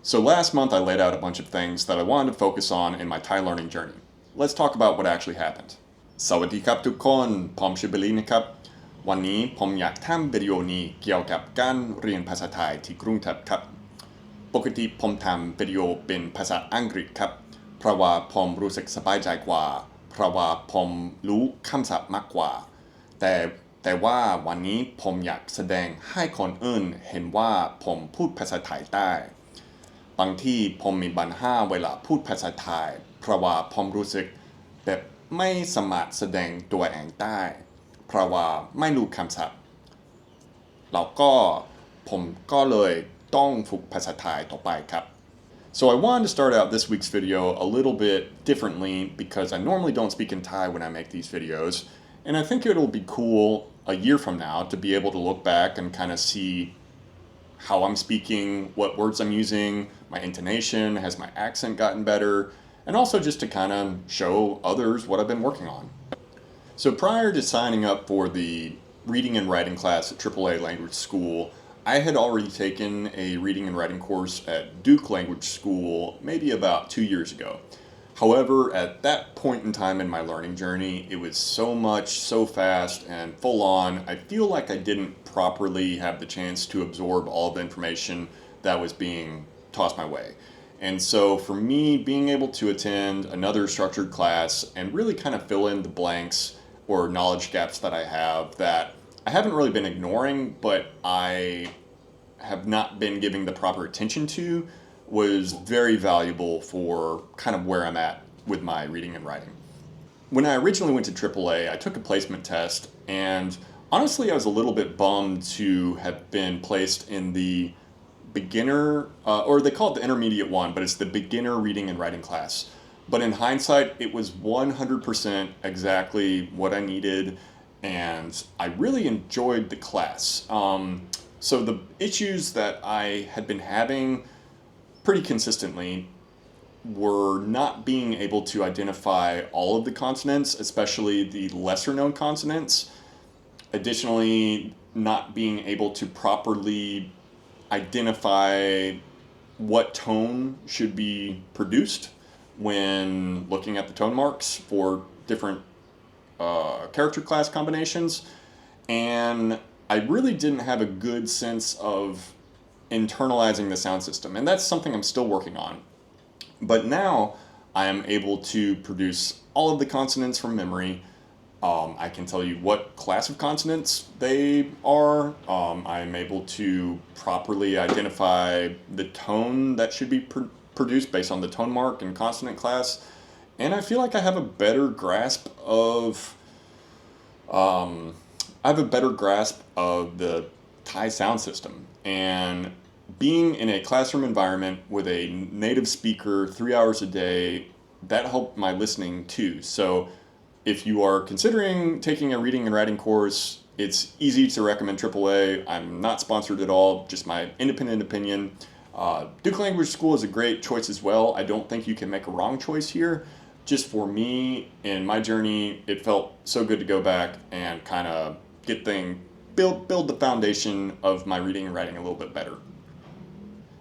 So last month I laid out a bunch of things that I wanted to focus on in my Thai learning journey. Let's talk about what actually happened. สวัสดีครับทุกคนผมชื่อเบลลี่นะครับวันนี้ผมอยากทำวิดีโอนี้เกี่ยวกับการเรียนภาษาไทยที่กรุงเทพครับปกติผมทำวิดีโอเป็นภาษาอังกฤษครับเพราะว่าผมรู้สึกสบายใจกว่าเพราะว่าผมรู้คำศัพท์มากกว่าแต่แต่ว่าวันนี้ผมอยากแสดงให้คนอื่นเห็นว่าผมพูดภาษาไทยได้ บางที่ผมมีปัญหาเวลาพูดภาษาไทยเพราะว่าผมรู้สึกแบบไม่สามารถแสดงตัวเองได้เพราะว่าไม่รู้คำศัพท์แล้วก็ผมก็เลยต้องฝึกภาษาไทยต่อไปครับ So I wanted to start out this week's video a little bit differently because I normally don't speak in Thai when I make these videos, and I think it'll be cool a year from now to be able to look back and kind of see how I'm speaking, what words I'm using, my intonation, has my accent gotten better, and also just to kind of show others what I've been working on. So prior to signing up for the reading and writing class at AAA Language School, I had already taken a reading and writing course at Duke Language School maybe about 2 years ago. However, at that point in time in my learning journey, it was so much, so fast, and full on. I feel like I didn't properly have the chance to absorb all the information that was being tossed my way. And so for me, being able to attend another structured class and really kind of fill in the blanks or knowledge gaps that I have that I haven't really been ignoring, but I have not been giving the proper attention to was very valuable for kind of where I'm at with my reading and writing. When I originally went to AAA, I took a placement test, and honestly, I was a little bit bummed to have been placed in the beginner, or they call it the intermediate one, but it's the beginner reading and writing class. But in hindsight, it was 100% exactly what I needed, and I really enjoyed the class. So the issues that I had been having pretty consistently were not being able to identify all of the consonants, especially the lesser known consonants. Additionally, not being able to properly identify what tone should be produced when looking at the tone marks for different character class combinations. And I really didn't have a good sense of internalizing the sound system, and that's something I'm still working on. But now I am able to produce all of the consonants from memory. I can tell you what class of consonants they are. I'm able to properly identify the tone that should be produced based on the tone mark and consonant class. And I feel like I have a better grasp of the Thai sound system. And being in a classroom environment with a native speaker 3 hours a day, that helped my listening too. So if you are considering taking a reading and writing course, it's easy to recommend AAA. I'm not sponsored at all, just my independent opinion. Duke Language School is a great choice as well. I don't think you can make a wrong choice here. Just for me, in my journey, it felt so good to go back and kind of build the foundation of my reading and writing a little bit better.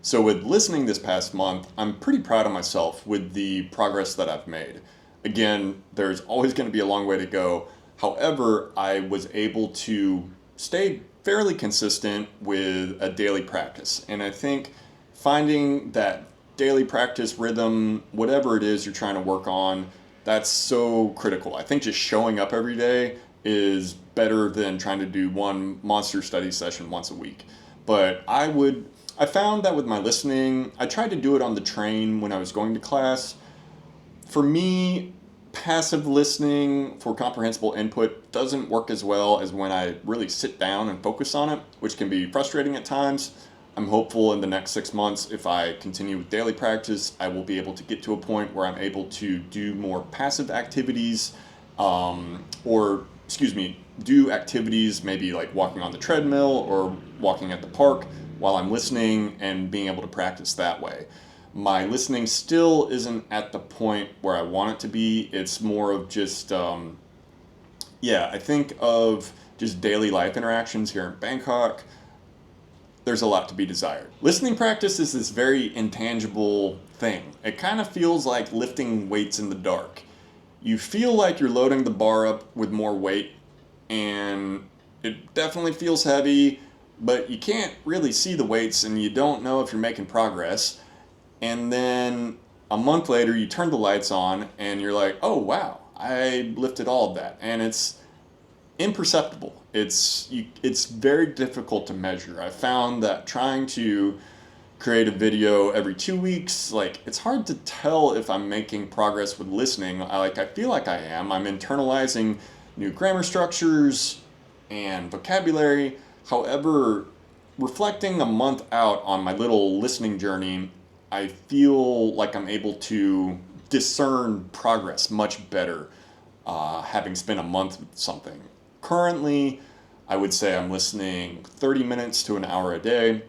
So with listening this past month, I'm pretty proud of myself with the progress that I've made. Again, there's always going to be a long way to go. However, I was able to stay fairly consistent with a daily practice. And I think finding that daily practice rhythm, whatever it is you're trying to work on, that's so critical. I think just showing up every day is better than trying to do one monster study session once a week. But I found that with my listening, I tried to do it on the train when I was going to class. For me, passive listening for comprehensible input doesn't work as well as when I really sit down and focus on it, which can be frustrating at times. I'm hopeful in the next 6 months, if I continue with daily practice, I will be able to get to a point where I'm able to do more passive activities, do activities maybe like walking on the treadmill or walking at the park while I'm listening and being able to practice that way. My listening still isn't at the point where I want it to be. It's more of just, I think of just daily life interactions here in Bangkok. there's a lot to be desired. Listening practice is this very intangible thing. It kind of feels like lifting weights in the dark. You feel like you're loading the bar up with more weight, and it definitely feels heavy, but you can't really see the weights and you don't know if you're making progress. And then a month later, you turn the lights on and you're like, oh wow, I lifted all of that. And it's imperceptible. It's very difficult to measure. I found that trying to create a video every 2 weeks, like it's hard to tell if I'm making progress with listening. I feel like I am. I'm internalizing new grammar structures and vocabulary. However, reflecting a month out on my little listening journey, I feel like I'm able to discern progress much better, having spent a month with something. Currently, I would say I'm listening 30 minutes to an hour a day.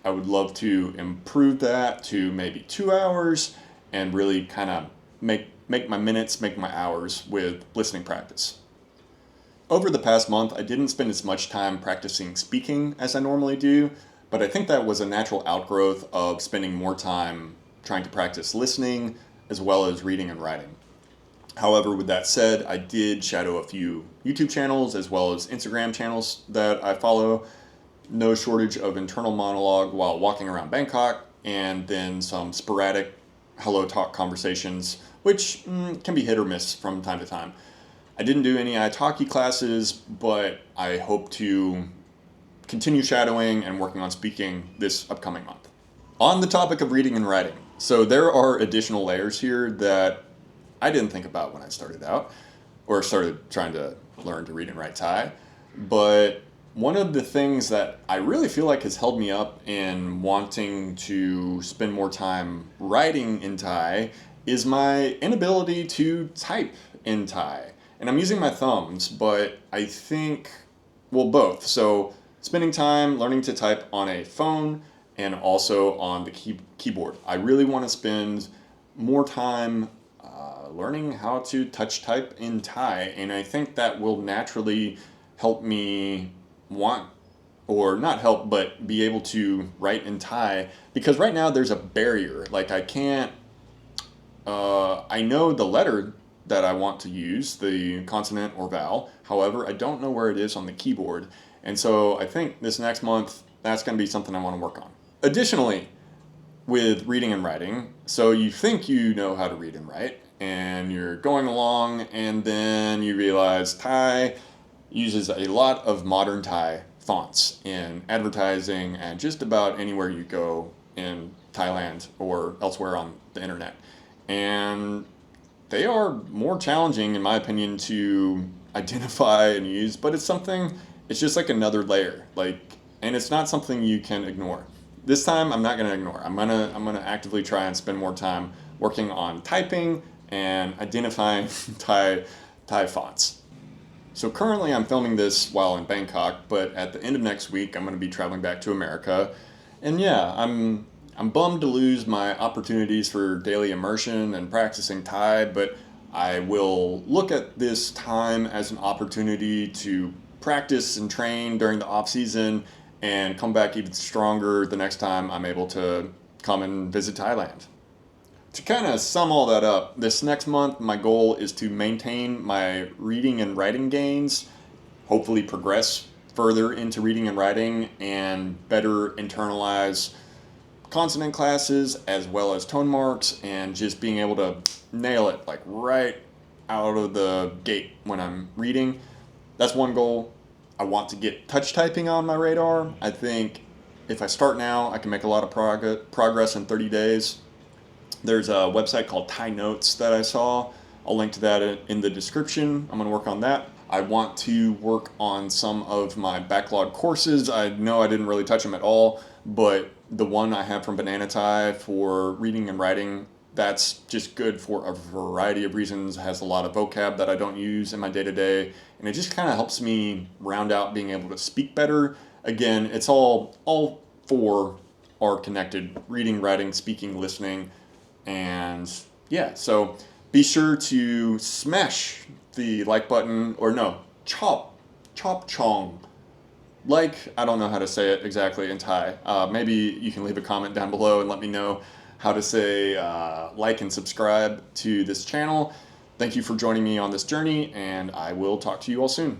I would love to improve that to maybe 2 hours and really kind of make my minutes, make my hours with listening practice. Over the past month, I didn't spend as much time practicing speaking as I normally do, but I think that was a natural outgrowth of spending more time trying to practice listening as well as reading and writing. However, with that said, I did shadow a few YouTube channels as well as Instagram channels that I follow. No shortage of internal monologue while walking around Bangkok, and then some sporadic hello talk conversations, which can be hit or miss from time to time. I didn't do any italki classes, but I hope to continue shadowing and working on speaking this upcoming month. On the topic of reading and writing, so there are additional layers here that I didn't think about when I started out, or started trying to learn to read and write Thai. But one of the things that I really feel like has held me up in wanting to spend more time writing in Thai is my inability to type in Thai. And I'm using my thumbs, but I think, well, both. So spending time learning to type on a phone and also on the keyboard. I really want to spend more time learning how to touch type in Thai, and I think that will naturally help me want, or not help, but be able to write in Thai, because right now there's a barrier. Like I can't, I know the letter that I want to use, the consonant or vowel, however, I don't know where it is on the keyboard, and so I think this next month, that's going to be something I want to work on. Additionally, with reading and writing, so you think you know how to read and write, and you're going along, and then you realize Thai uses a lot of modern Thai fonts in advertising and just about anywhere you go in Thailand or elsewhere on the internet. And they are more challenging, in my opinion, to identify and use, but it's just like another layer. And it's not something you can ignore. This time, I'm not going to ignore. I'm gonna actively try and spend more time working on typing and identifying Thai fonts. So currently, I'm filming this while in Bangkok, but at the end of next week, I'm going to be traveling back to America. And yeah, I'm bummed to lose my opportunities for daily immersion and practicing Thai, but I will look at this time as an opportunity to practice and train during the off season and come back even stronger the next time I'm able to come and visit Thailand. To kind of sum all that up, this next month my goal is to maintain my reading and writing gains, hopefully progress further into reading and writing, and better internalize consonant classes as well as tone marks, and just being able to nail it like right out of the gate when I'm reading. That's one goal. I want to get touch typing on my radar. I think if I start now, I can make a lot of progress in 30 days. There's a website called Thai Notes that I saw. I'll link to that in the description. I'm going to work on that. I want to work on some of my backlog courses. I know I didn't really touch them at all, but the one I have from Banana Thai for reading and writing, that's just good for a variety of reasons. It has a lot of vocab that I don't use in my day-to-day, and it just kind of helps me round out being able to speak better. Again, it's all four are connected: reading, writing, speaking, listening. And yeah, so be sure to smash the like button, or no, chop chong like. I don't know how to say it exactly in Thai. Maybe you can leave a comment down below and let me know how to say like and subscribe to this channel. Thank you for joining me on this journey, and I will talk to you all soon.